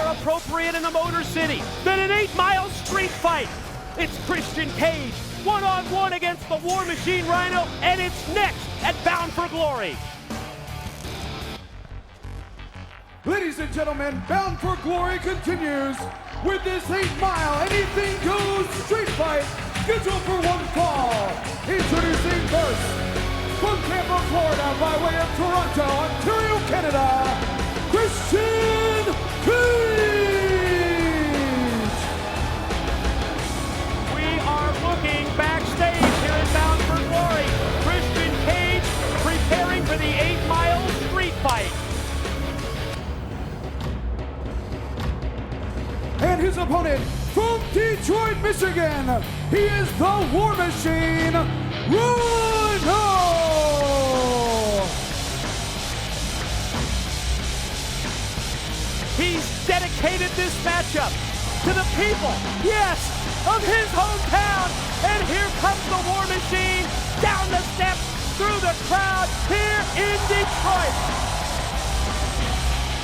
more appropriate in the Motor City than an 8-mile street fight? It's Christian Cage, one-on-one against the War Machine Rhino, and it's next at Bound for Glory. Ladies and gentlemen, Bound for Glory continues with this 8-mile anything goes street fight scheduled for one fall. Introducing first, from Tampa, Florida, by way of Toronto, Ontario, Canada, Christian Cage. We are looking backstage here at Bound for Glory. Christian Cage preparing for the 8-mile street fight. And his opponent from Detroit, Michigan, he is the War Machine, Rhino! He's dedicated this matchup to the people, yes, of his hometown. And here comes the War Machine down the steps, through the crowd here in Detroit.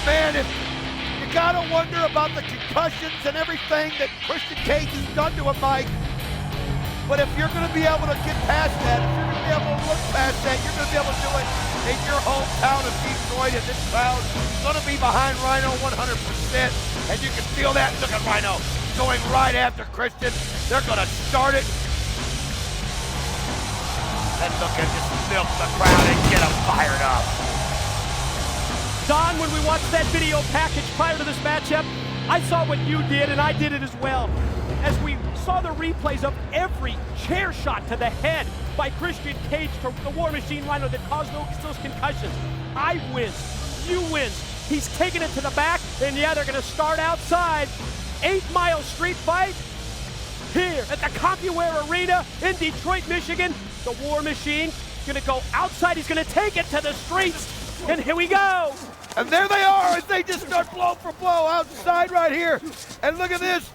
Man, you gotta wonder about the concussions and everything that Christian Cage has done to him, Mike. But if you're gonna be able to get past that, if you're gonna be able to look past that, you're gonna be able to do it in your hometown of Detroit, and this crowd is gonna be behind Rhino 100%. And you can feel that. Look at Rhino going right after Christian. They're gonna start it. And look at just milk the crowd and get them fired up. Don, when we watched that video package prior to this matchup, I saw what you did, and I did it as well. As we saw the replays of every chair shot to the head by Christian Cage to the War Machine Rhino that caused those concussions. I wins, you wins. He's taking it to the back, and yeah, they're gonna start outside. 8-mile street fight here at the CompuWare Arena in Detroit, Michigan. The War Machine gonna go outside. He's gonna take it to the streets, and here we go. And there they are as they just start blow for blow outside right here. And look at this.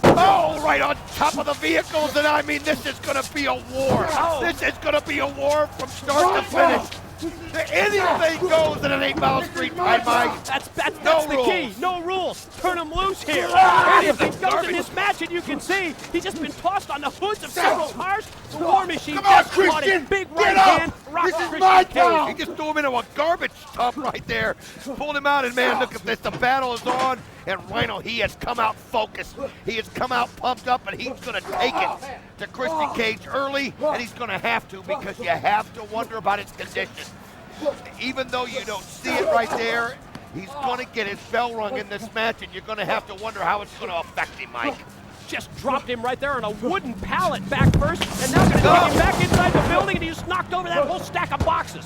Oh, right on top of the vehicles. And I mean, this is going to be a war. This is going to be a war from start to finish. Anything goes in an 8-mile street fight, Mike. That's No the rules. key. No rules. Turn him loose here. And if he goes in this match, and you can see, he's just been tossed on the hoods of several cars. The War Machine just caught his big right hand. This is my town. He just threw him into a garbage dump right there. Pulled him out, and man, look at this. The battle is on. And Rhino, he has come out focused. He has come out pumped up, and he's going to take it to Christian Cage early, and he's going to have to, because you have to wonder about his condition. Even though you don't see it right there, he's going to get his bell rung in this match, and you're going to have to wonder how it's going to affect him, Mike. Just dropped him right there on a wooden pallet back first, and now going to take him back inside the building, and he just knocked over that whole stack of boxes.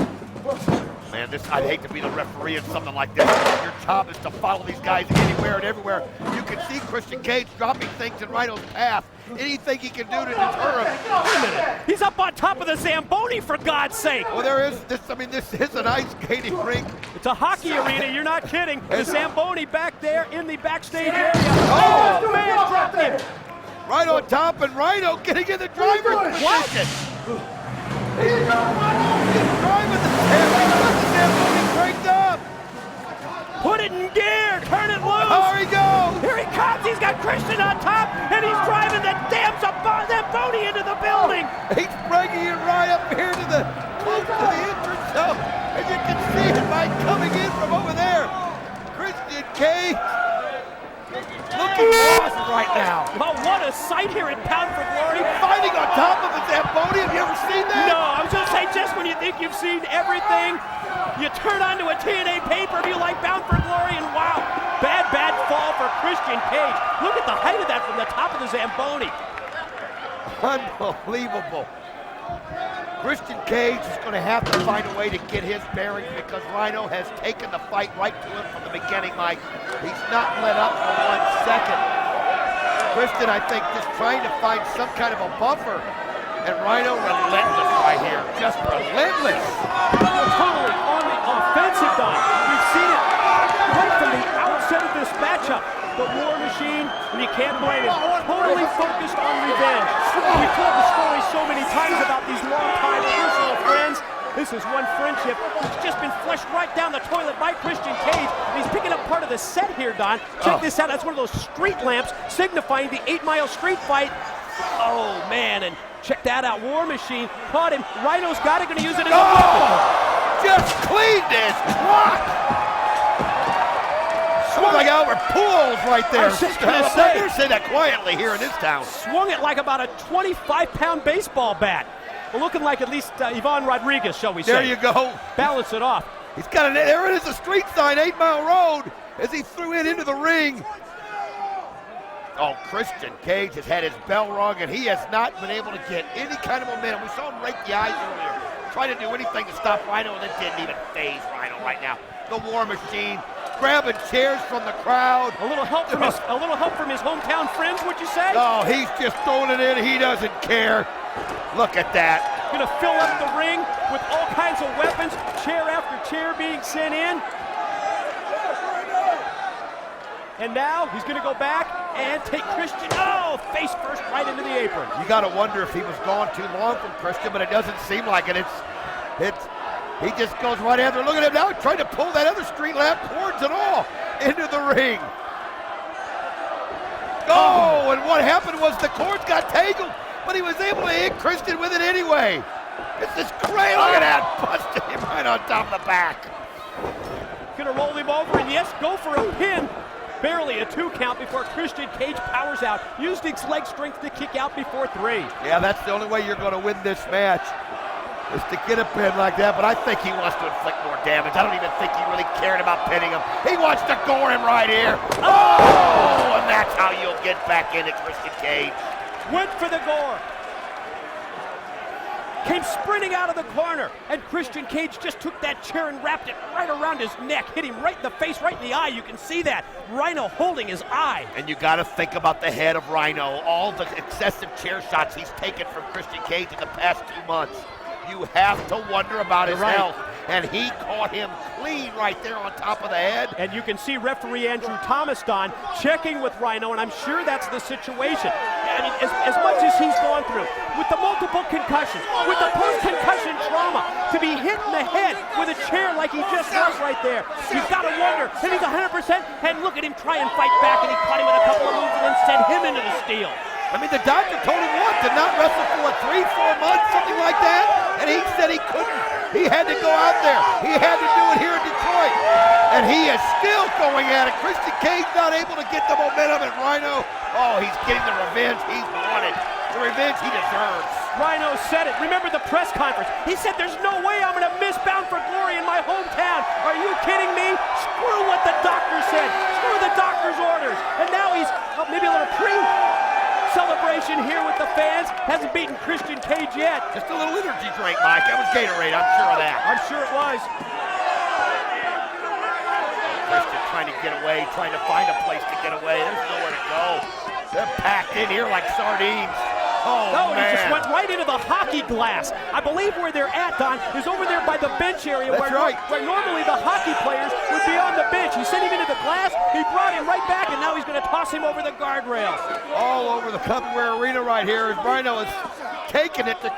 Man, I'd hate to be the referee in something like this. Your job is to follow these guys anywhere and everywhere. You can see Christian Cage dropping things in Rhino's path. Anything he can do to deter him. Wait a minute. He's up on top of the Zamboni, for God's sake. Well, this is an ice skating rink. It's a hockey arena, you're not kidding. The Zamboni back there in the backstage area. Oh, man, dropped him. Right on top, and Rhino getting in the driver's position. He's driving the Zamboni cranked up. Put it in gear, turn it loose. There he goes. Here he comes, he's got Christian on top, and he's driving the damn Zamboni into the building. He's bringing it right up here to the close to the entrance zone. And you can see it by coming in from over there. Christian Cage looking lost right now. Oh, what a sight here at Bound for Glory. Fighting on top of the Zamboni. Have you ever seen that? No, I was going to say, just when you think you've seen everything, you turn onto a TNA pay-per-view like Bound for Glory, and wow, bad fall for Christian Cage. Look at the height of that from the top of the Zamboni. Unbelievable. Christian Cage is going to have to find a way to get his bearings, because Rhino has taken the fight right to him from the beginning, Mike. He's not let up for 1 second. Christian, I think, just trying to find some kind of a buffer. And Rhino relentless right here, just relentless. Totally on the offensive, Don. We've seen it right from the outset of this matchup. The War Machine, and you can't blame him, totally focused on revenge. We've told the story so many times about these long-time personal friends. As this is one friendship that's just been flushed right down the toilet by Christian Cage. And he's picking up part of the set here, Don. Check this out. That's one of those street lamps signifying the 8 Mile street fight. Oh, man, and check that out. War Machine caught him. Rhino's got it, going to use it as a weapon. Just cleaned his truck. Swung like Albert Pujols right there. I was just going to say that quietly here in this town. Swung it like about a 25-pound baseball bat. Well, looking like at least Ivan Rodriguez, shall we say. There you go. Balance it off. He's got there it is, a street sign, 8 Mile Road, as he threw it into the ring. Oh, Christian Cage has had his bell rung, and he has not been able to get any kind of momentum. We saw him rake the eyes earlier, trying to do anything to stop Rhino, and it didn't even faze Rhino right now. The War Machine grabbing chairs from the crowd. A little help from his hometown friends, would you say? No, he's just throwing it in. He doesn't care. Look at that. Gonna fill up the ring with all kinds of weapons, chair after chair being sent in. And now he's gonna go back and take Christian, face first right into the apron. You gotta wonder if he was gone too long from Christian, but it doesn't seem like it. He just goes right after. Look at him now, trying to pull that other street lamp, cords and all, into the ring. Oh, and what happened was the cords got tangled, but he was able to hit Christian with it anyway. This is great. Look at that. Busted him right on top of the back. Gonna roll him over, and yes, go for a pin. Barely a 2 count before Christian Cage powers out. Used his leg strength to kick out before 3. Yeah, that's the only way you're going to win this match, is to get a pin like that. But I think he wants to inflict more damage. I don't even think he really cared about pinning him. He wants to gore him right here. Oh, and that's how you'll get back into Christian Cage. Went for the gore. Came sprinting out of the corner, and Christian Cage just took that chair and wrapped it right around his neck, hit him right in the face, right in the eye. You can see that. Rhino holding his eye. And you got to think about the head of Rhino, all the excessive chair shots he's taken from Christian Cage in the past 2 months. You have to wonder about his health. And he caught him clean right there on top of the head. And you can see referee Andrew Thomas, Don, checking with Rhino, and I'm sure that's the situation. I mean, as much as he's gone through, with the multiple concussions, with the post-concussion trauma, to be hit in the head with a chair like he just was right there, you've got to wonder if he's 100%, and look at him try and fight back, and he caught him with a couple of moves and then sent him into the steel. I mean, the doctor told him what, to not wrestle for 3-4 months, something like that, and he said he couldn't. He had to go out there. He had to do it here in Detroit, and he is still going at it. Christian Cage not able to get the momentum, and Rhino, he's getting the revenge he's wanted, the revenge he deserves. Rhino said it. Remember the press conference? He said, "There's no way I'm going to miss Bound for Glory in my hometown. Are you kidding me? Screw what the doctor said. Screw the doctor's orders." And now he's maybe a little celebration here with the fans. Hasn't beaten Christian Cage yet. Just a little energy drink, Mike. That was Gatorade, I'm sure of that. I'm sure it was. Christian trying to get away, trying to find a place to get away. There's nowhere to go. They're packed in here like sardines. Oh, man. He just went right into the hockey glass. I believe where they're at, Don, is over there by the bench area where normally the hockey players would be on the bench. He sent him into the glass, he brought him right back, and now he's going to toss him over the guardrails. All over the Cubware Arena right here as Rhino is taking it to